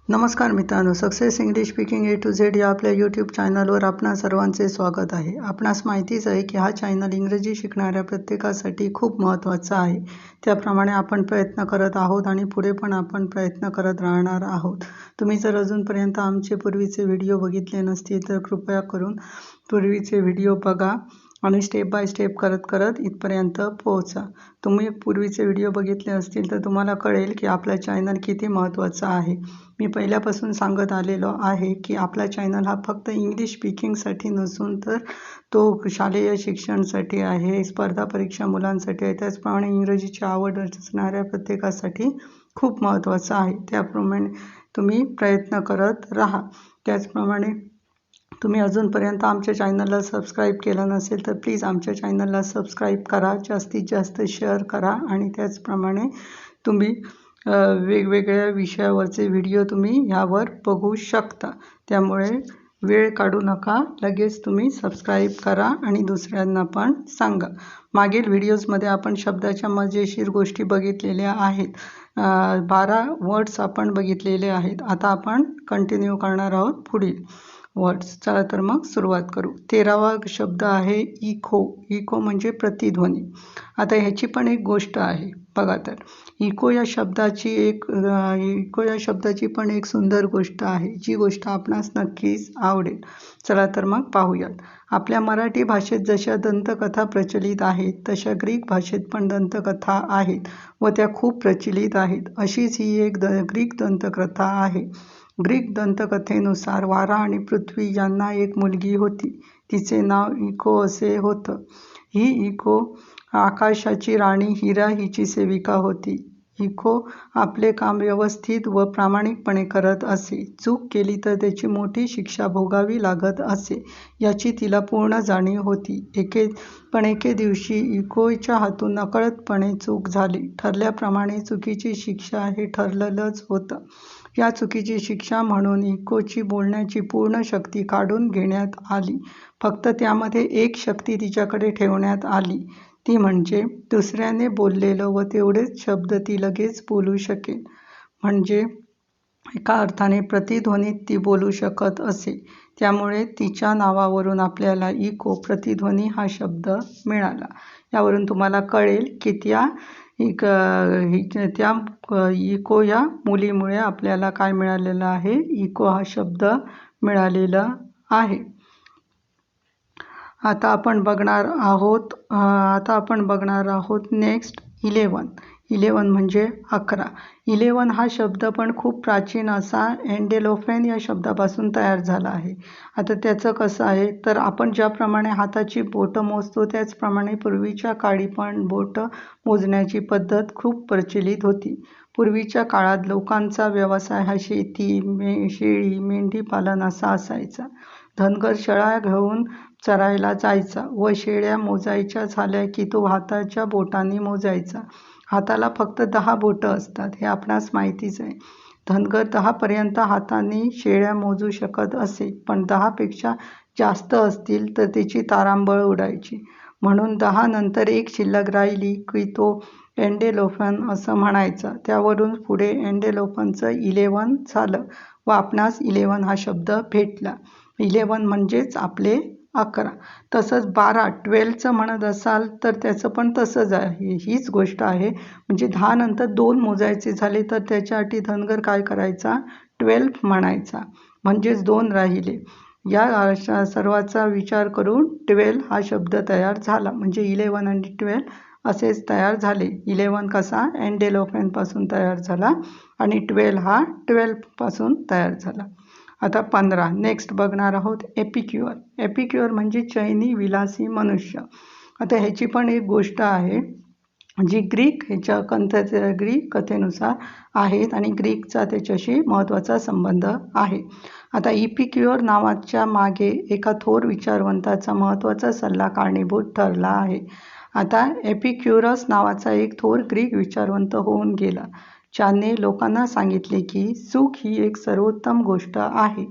नमस्कार मित्रांनो, success English speaking A to Z या आपल्या यूट्यूब चॅनलवर आपणा सर्वांचे स्वागत आहे. आपणास माहितीच आहे की हा चॅनल इंग्रजी शिकणाऱ्या प्रत्येकासाठी खूप महत्त्वाचा आहे. त्याप्रमाणे आपण प्रयत्न करत आहोत आणि पुढे पण आपण प्रयत्न करत राहणार आहोत. तुम्ही जर अजूनपर्यंत आमचे पूर्वीचे व्हिडिओ बघितले नसतील तर कृपया करून पूर्वीचे व्हिडिओ बघा आणि स्टेप बाय स्टेप करत इथपर्यंत पोहोचा. तुम्ही पूर्वीचे व्हिडिओ बघितले असतील तर तुम्हाला कळेल की आपला चॅनल किती महत्त्वाचा आहे. मी पहिल्यापासून सांगत आलेलो आहे की आपला चॅनल हा फक्त इंग्लिश स्पीकिंगसाठी नसून तर तो शालेय शिक्षणासाठी आहे, स्पर्धा परीक्षा मुलांसाठी आहे, त्याचप्रमाणे इंग्रजीची आवड असणाऱ्या प्रत्येकासाठी खूप महत्त्वाचा आहे. त्याप्रमाणे तुम्ही प्रयत्न करत राहा. त्याचप्रमाणे तुम्ही अजूनपर्यंत आमच्या चॅनलला सबस्क्राईब केलं नसेल तर प्लीज आमच्या चॅनलला सबस्क्राईब करा, जास्तीत जास्त शेअर करा आणि त्याचप्रमाणे तुम्ही वेगवेगळ्या विषयावरचे व्हिडिओ तुम्ही ह्यावर बघू शकता. त्यामुळे वेळ काढू नका, लगेच तुम्ही सबस्क्राईब करा आणि दुसऱ्यांना पण सांगा. मागील व्हिडिओजमध्ये आपण शब्दाच्या मजेशीर गोष्टी बघितलेल्या आहेत. 12 वर्ड्स आपण बघितलेले आहेत. आता आपण कंटिन्यू करणार आहोत पुढील वर्ड्स. चला तर मग सुरुवात करू. 13वा शब्द आहे इको. इको म्हणजे प्रतिध्वनी. आता ह्याची पण एक गोष्ट आहे बघा. तर इको या शब्दाची पण एक सुंदर गोष्ट आहे, जी गोष्ट आपणास नक्कीच आवडेल. चला तर मग पाहूयात. आपल्या मराठी भाषेत जशा दंतकथा प्रचलित आहेत तशा ग्रीक भाषेत पण दंतकथा आहेत व त्या खूप प्रचलित आहेत. अशीच ही एक ग्रीक दंतकथा आहे. ग्रीक दंतकथेनुसार वारा आणि पृथ्वी यांना एक मुलगी होती. तिचे नाव इको असे होतं. ही इको आकाशाची राणी हिरा हिची सेविका होती. इको आपले काम व्यवस्थित व प्रामाणिकपणे करत असे. चूक केली तर त्याची मोठी शिक्षा भोगावी लागत असे, याची तिला पूर्ण जाणीव होती. एके दिवशी इकोच्या हातून नकळतपणे चूक झाली. ठरल्याप्रमाणे चुकीची शिक्षा हे ठरलेलंच होतं. या चुकीची शिक्षा म्हणून इकोची बोलण्याची पूर्ण शक्ती काढून घेण्यात आली. फक्त त्यामध्ये एक शक्ती तिच्याकडे ठेवण्यात आली, ती म्हणजे दुसऱ्याने बोललेलं व तेवढेच शब्द ती लगेच बोलू शकेल. म्हणजे एका अर्थाने प्रतिध्वनीत ती बोलू शकत असे. त्यामुळे तिच्या नावावरून आपल्याला इको, प्रतिध्वनी हा शब्द मिळाला. यावरून तुम्हाला कळेल की त्या इको या मुलीमुळे आपल्याला काय मिळालेलं आहे, इको हा शब्द मिळालेला आहे. आता आपण बघणार आहोत नेक्स्ट 11. 11 म्हणजे 11. 11 हा शब्द पण खूप प्राचीन असा एंडेलोफेन या शब्दापासून तयार झाला आहे. आता त्याचं कसं आहे तर आपण ज्याप्रमाणे हाताची बोटं मोजतो त्याचप्रमाणे पूर्वीच्या काळी पण बोटं मोजण्याची पद्धत खूप प्रचलित होती. पूर्वीच्या काळात लोकांचा व्यवसाय हा शेती, शेळी, मेंढी पालन असा असायचा. धनगर शेळ्या घेऊन चरायला जायचा व शेळ्या मोजायच्या झाल्या की तो हाताच्या बोटांनी मोजायचा. हाताला फक्त 10 बोटं असतात, हे आपणास माहितीच आहे. धनगर 10 पर्यंत हाताने शेळ्या मोजू शकत असे, पण 10 पेक्षा जास्त असतील तर त्याची तारांबळ उडायची. म्हणून 10 नंतर एक शिल्लक राहिली की तो एंडेलोफन असं म्हणायचा. त्यावरून पुढे एंडेलोफनचं 11 झालं व आपणास 11 हा शब्द भेटला. 11 म्हणजेच आपले 11. तसंच 12चं म्हणत असाल तर त्याचं पण तसंच आहे. हीच गोष्ट आहे. म्हणजे 10 नंतर 2 मोजायचे झाले तर त्याच्यासाठी धनगर काय करायचा, 12 म्हणायचा, म्हणजेच 2 राहिले. या सर्वाचा विचार करून 12 हा शब्द तयार झाला. म्हणजे 11 आणि 12 असेच तयार झाले. 11 कसा एंडेलोफेनपासून तयार झाला आणि 12 हा 12 पासून तयार झाला. आता 15 नेक्स्ट बघणार आहोत एपिक्युअर. एपिक्युअर म्हणजे चैनी विलासी मनुष्य. आता ह्याची पण एक गोष्ट आहे जी ग्रीक कथेनुसार आहेत आणि ग्रीकचा त्याच्याशी महत्त्वाचा संबंध आहे. आता एपिक्युअर नावाच्या मागे एका थोर विचारवंताचा महत्त्वाचा सल्ला कारणीभूत ठरला आहे. आता एपिक्युरस नावाचा एक थोर ग्रीक विचारवंत होऊन गेला, ज्याने लोकांना सांगितले की सुख ही एक सर्वोत्तम गोष्ट आहे,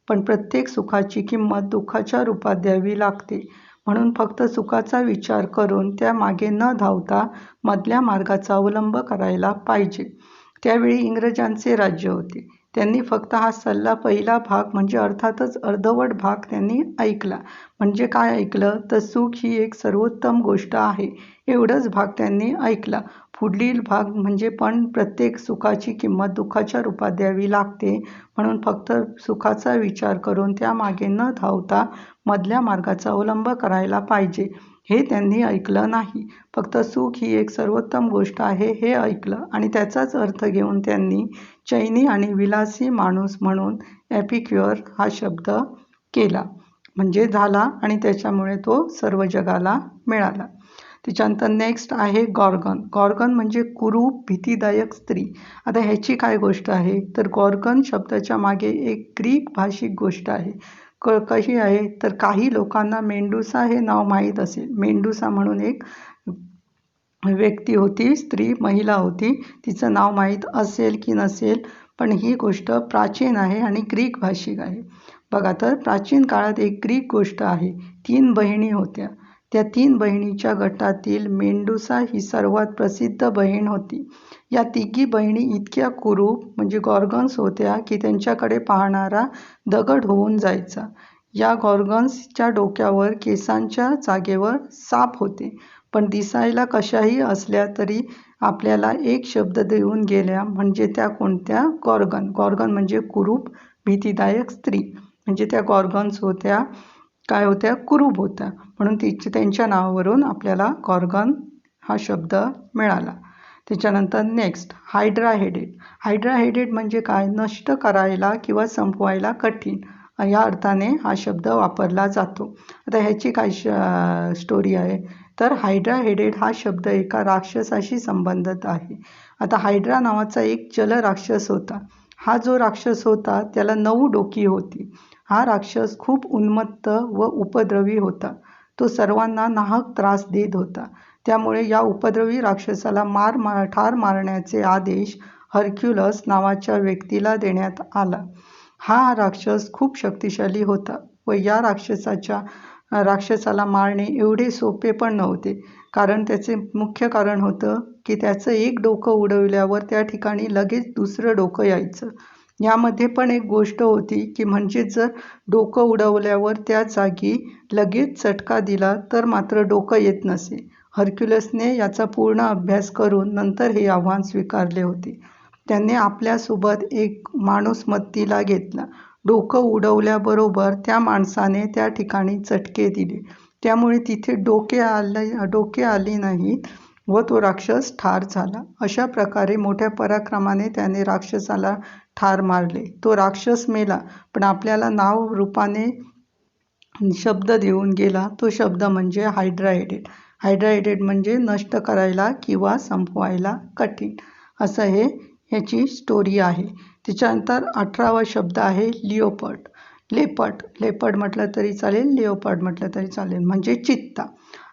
पण प्रत्येक सुखाची किंमत दुःखाच्या रूपात द्यावी लागते. म्हणून फक्त सुखाचा विचार करून त्यामागे न धावता मधल्या मार्गाचा अवलंब करायला पाहिजे. त्यावेळी इंग्रजांचे राज्य होते. त्यांनी फक्त हा सल्ला पहिला भाग म्हणजे अर्थातच अर्धवट भाग त्यांनी ऐकला. म्हणजे काय ऐकलं तर सुख ही एक सर्वोत्तम गोष्ट आहे एवढंच भाग त्यांनी ऐकला. पुढील भाग म्हणजे पण प्रत्येक सुखाची किंमत दुःखाच्या रूपात द्यावी लागते, म्हणून फक्त सुखाचा विचार करून त्यामागे न धावता मधल्या मार्गाचा अवलंब करायला पाहिजे हे त्यांनी ऐकलं नाही. फक्त सुख ही एक सर्वोत्तम गोष्ट आहे हे ऐकलं आणि त्याचाच अर्थ घेऊन त्यांनी चैनी आणि विलासी माणूस म्हणून एपिक्युअर हा शब्द केला म्हणजे झाला आणि त्याच्यामुळे तो सर्व जगाला मिळाला. त्याच्यानंतर नेक्स्ट आहे गॉर्गन. गॉर्गन म्हणजे कुरूप भीतीदायक स्त्री. आता ह्याची काय गोष्ट आहे तर गॉर्गन शब्दाच्या मागे एक ग्रीक भाषिक गोष्ट आहे. कशी आहे तर काही लोकांना मेंडुसा हे नाव माहीत असेल. मेंडुसा म्हणून एक व्यक्ती होती, स्त्री महिला होती. तिचं नाव माहीत असेल की नसेल, पण ही गोष्ट प्राचीन आहे आणि ग्रीक भाषिक आहे. बघा तर प्राचीन काळात एक ग्रीक गोष्ट आहे. 3 बहिणी होत्या. त्या 3 बहिणीच्या गटातील मेंडुसा ही सर्वात प्रसिद्ध बहीण होती. या तिघी बहिणी इतक्या कुरूप म्हणजे गॉर्गन्स होत्या की त्यांच्याकडे पाहणारा दगड होऊन जायचा. या गॉर्गन्सच्या डोक्यावर केसांच्या जागेवर साप होते, पण दिसायला कशाही असल्या तरी आपल्याला एक शब्द देऊन गेल्या म्हणजे त्या कोणत्या? गॉर्गन. गॉर्गन म्हणजे कुरूप भीतीदायक स्त्री. म्हणजे त्या गॉर्गन्स होत्या काय होत्या? कुरूप होत्या, म्हणून त्यांच्या नावावरून आपल्याला गॉर्गन हा शब्द मिळाला. त्याच्यानंतर next hydra headed. Hydra headed म्हणजे काय? नष्ट करायला किंवा संपवायला कठीण या अर्थाने हा शब्द वापरला जातो. आता ह्याची काय स्टोरी आहे तर हायड्रा हेडेड हा शब्द एका राक्षसाशी संबंधित आहे. आता हायड्रा नावाचा एक जल राक्षस होता. हा जो राक्षस होता त्याला 9 डोकी होती. हा राक्षस खूप उन्मत्त व उपद्रवी होता. तो सर्वांना नाहक त्रास देत होता. त्यामुळे या उपद्रवी राक्षसाला ठार मारण्याचे आदेश हर्क्युलस नावाच्या व्यक्तीला देण्यात आला. हा राक्षस खूप शक्तिशाली होता व या राक्षसाला मारणे एवढे सोपे पण नव्हते, कारण त्याचे मुख्य कारण होतं की त्याचं एक डोकं उडवल्यावर त्या ठिकाणी लगेच दुसरं डोकं यायचं. यामध्ये पण एक गोष्ट होती की म्हणजे जर डोकं उडवल्यावर त्या जागी लगेच चटका दिला तर मात्र डोकं येत नसे. हर्क्युलसने याचा पूर्ण अभ्यास करून नंतर हे आव्हान स्वीकारले होते. त्याने आपल्यासोबत एक माणूस मदतीला घेतला. डोकं उडवल्याबरोबर त्या माणसाने त्या ठिकाणी चटके दिले, त्यामुळे तिथे डोके आली नाहीत व तो राक्षस ठार झाला. अशा प्रकारे मोठ्या पराक्रमाने त्याने राक्षसाला ठार मारले. तो राक्षस मेला, पण आपल्याला नाव रूपाने शब्द देऊन गेला. तो शब्द म्हणजे हायड्रा हेडेड. हायड्रा हेडेड म्हणजे नष्ट करायला किंवा संपवायला कठीण, असं हे ह्याची स्टोरी आहे. त्याच्यानंतर 18वा शब्द आहे लिओपर्ड. लेपर्ड म्हटलं तरी चालेल, लिओपर्ड म्हटलं तरी चालेल, म्हणजे चित्ता.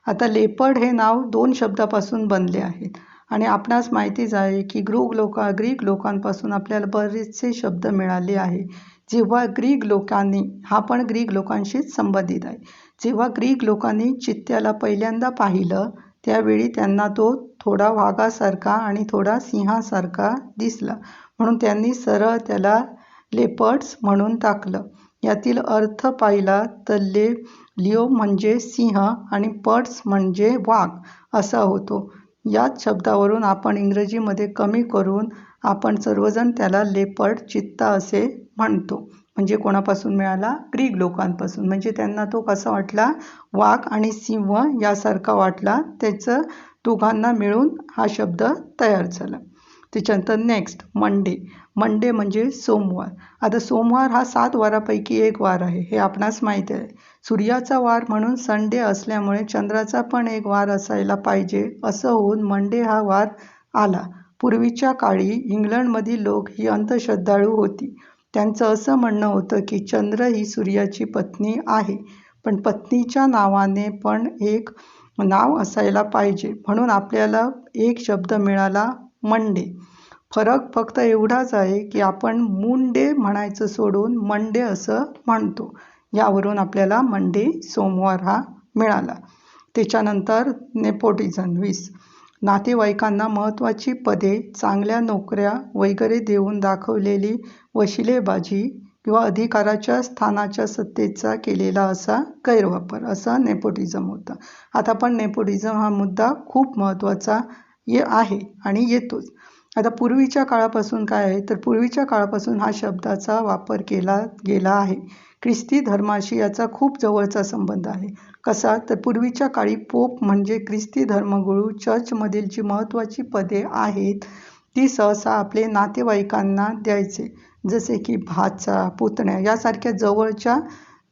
आता लेपर्ड हे नाव 2 शब्दापासून बनले आहेत आणि आपणास माहितीच आहे की ग्रीक लोकांपासून आपल्याला बरेचसे शब्द मिळाले आहे. जेव्हा ग्रीक लोकांनी, हा पण ग्रीक लोकांशीच संबंधित आहे, जेव्हा ग्रीक लोकांनी चित्त्याला पहिल्यांदा पाहिलं त्यावेळी त्यांना तो थोडा वाघासारखा आणि थोडा सिंहासारखा दिसला, म्हणून त्यांनी सरळ त्याला लेपर्ड्स म्हणून टाकलं. यातील अर्थ पाहिला तर लिओ म्हणजे सिंह आणि पर्ड्स म्हणजे वाघ असा होतो. याच शब्दावरून आपण इंग्रजीमध्ये कमी करून आपण सर्वजण त्याला लेपर्ड, चित्ता असे म्हणतो. म्हणजे कोणापासून मिळाला? ग्रीक लोकांपासून. म्हणजे त्यांना तो कसा वाटला? वाघ आणि सिंह यासारखा वाटला. त्याचं दोघांना मिळून हा शब्द तयार झाला. त्याच्यानंतर नेक्स्ट मंडे म्हणजे सोमवार. आता सोमवार हा 7 वारापैकी एक वार आहे, हे आपणास माहीत आहे. सूर्याचा वार म्हणून संडे असल्यामुळे चंद्राचा पण एक वार असायला पाहिजे, असं होऊन मंडे हा वार आला. पूर्वीच्या काळी इंग्लंडमधील लोक ही अंधश्रद्धाळू होती. त्यांचं असं म्हणणं होतं की चंद्र ही सूर्याची पत्नी आहे, पण पत्नीच्या नावाने पण एक नाव असायला पाहिजे, म्हणून आपल्याला एक शब्द मिळाला मंडे. फरक फक्त एवढाच आहे की आपण मुंडे म्हणायचं सोडून मंडे असं म्हणतो. यावरून आपल्याला मंडे सोमवार हा मिळाला. त्याच्यानंतर नेपोटिझम 20. नातेवाईकांना महत्त्वाची पदे, चांगल्या नोकऱ्या वगैरे देऊन दाखवलेली वशिलेबाजी किंवा अधिकाराच्या स्थानाच्या सत्तेचा केलेला असा गैरवापर, असा नेपोटिझम होता. आता पण नेपोटिझम हा मुद्दा खूप महत्त्वाचा आहे आणि येतोच. आता पूर्वीच्या काळापासून काय आहे, तर पूर्वीच्या काळापासून हा शब्दाचा वापर केला गेला आहे. ख्रिस्ती धर्माशी याचा खूप जवळचा संबंध आहे. कसा, तर पूर्वीच्या काळी पोप म्हणजे ख्रिस्ती धर्मगुरू चर्चमधील जी महत्त्वाची पदे आहेत ती सहसा आपले नातेवाईकांना द्यायचे, जसे की भाचा, पुतण्या यासारख्या जवळच्या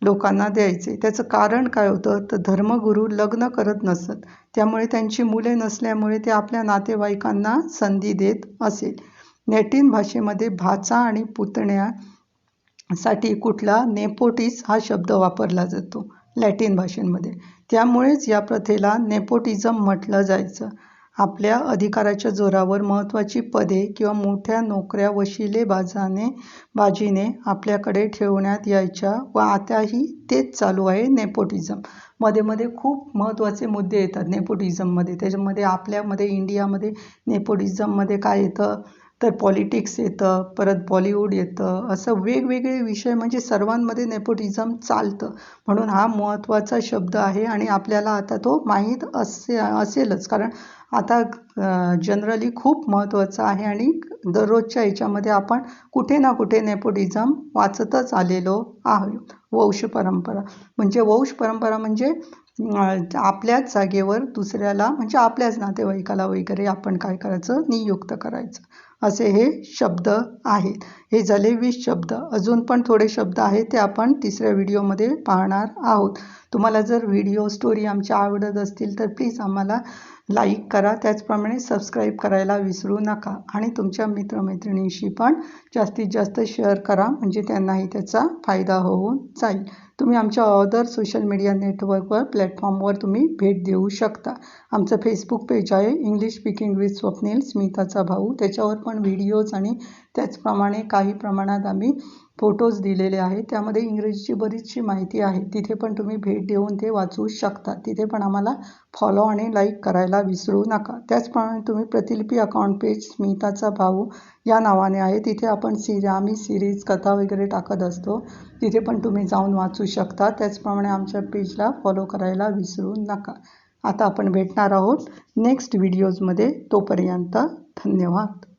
लोकांना द्यायचे. त्याचं कारण काय होतं, तर धर्मगुरू लग्न करत नसत, त्यामुळे त्यांची मुले नसल्यामुळे ते आपल्या नातेवाईकांना संधी देत असेल. लॅटिन भाषेमध्ये भाचा आणि पुतण्यासाठी कुठला नेपोटिस हा शब्द वापरला जातो लॅटिन भाषेमध्ये, त्यामुळेच या प्रथेला नेपोटिझम म्हटलं जायचं. आपल्या अधिकाराच्या जोरावर महत्त्वाची पदे किंवा मोठ्या नोकऱ्या बाजीने आपल्याकडे ठेवण्यात यायच्या व आताही तेच चालू आहे नेपोटिझम. मध्ये मध्ये खूप महत्त्वाचे मुद्दे येतात नेपोटिझममध्ये. त्याच्यामध्ये आपल्यामध्ये इंडियामध्ये नेपोटिझममध्ये काय येतं, तर पॉलिटिक्स येतं, परत बॉलिवूड येतं, असं वेगवेगळे विषय म्हणजे सर्वांमध्ये नेपोटिझम चालतं. म्हणून हा महत्त्वाचा शब्द आहे आणि आपल्याला आता तो माहीत असेलच, कारण आता जनरली खूप महत्त्वाचं आहे आणि दररोजच्या याच्यामध्ये आपण कुठे ना कुठे नेपोटिझम वाचतच आलेलो आहोत. वंश परंपरा म्हणजे आपल्याच जागेवर दुसऱ्याला म्हणजे आपल्याच नातेवाईकाला वगैरे आपण काय करायचं, नियुक्त करायचं, असे हे शब्द आहेत. हे झाले 20 शब्द. अजून पण थोडे शब्द आहेत ते आपण तिसऱ्या व्हिडिओमध्ये पाहणार आहोत. तुम्हाला जर व्हिडिओ स्टोरी आमच्या आवडत असतील तर प्लीज आम्हाला लाईक करा, त्याचप्रमाणे सबस्क्राईब करायला विसरू नका आणि तुमच्या मित्रमैत्रिणींशी पण जास्तीत जास्त शेअर करा, म्हणजे त्यांनाही त्याचा फायदा होऊन जाईल. तुम्ही आमच्या अदर सोशल मीडिया नेटवर्कवर प्लॅटफॉर्मवर तुम्ही भेट देऊ शकता. आमचं फेसबुक पेज आहे इंग्लिश स्पीकिंग विथ स्वप्नील, स्मिताचा भाऊ. त्याच्यावर पण व्हिडिओज आणि त्याचप्रमाणे काही प्रमाणात आम्ही फोटोज दिलेले आहेत. त्यामध्ये इंग्रजीची बरीचशी माहिती आहे, तिथे पण तुम्ही भेट देऊन ते वाचू शकता. तिथे पण आम्हाला फॉलो आणि लाईक करायला विसरू नका. त्याचप्रमाणे तुम्ही प्रतिलिपी अकाउंट पेज स्मिताचा भाऊ या नावाने आहे, तिथे आपण आम्ही सिरीज कथा वगैरे टाकत असतो, तिथे पण तुम्ही जाऊन वाचू शकता. त्याचप्रमाणे आमच्या पेजला फॉलो करायला विसरू नका. आता आपण भेटणार आहोत नेक्स्ट व्हिडिओजमध्ये. तोपर्यंत धन्यवाद.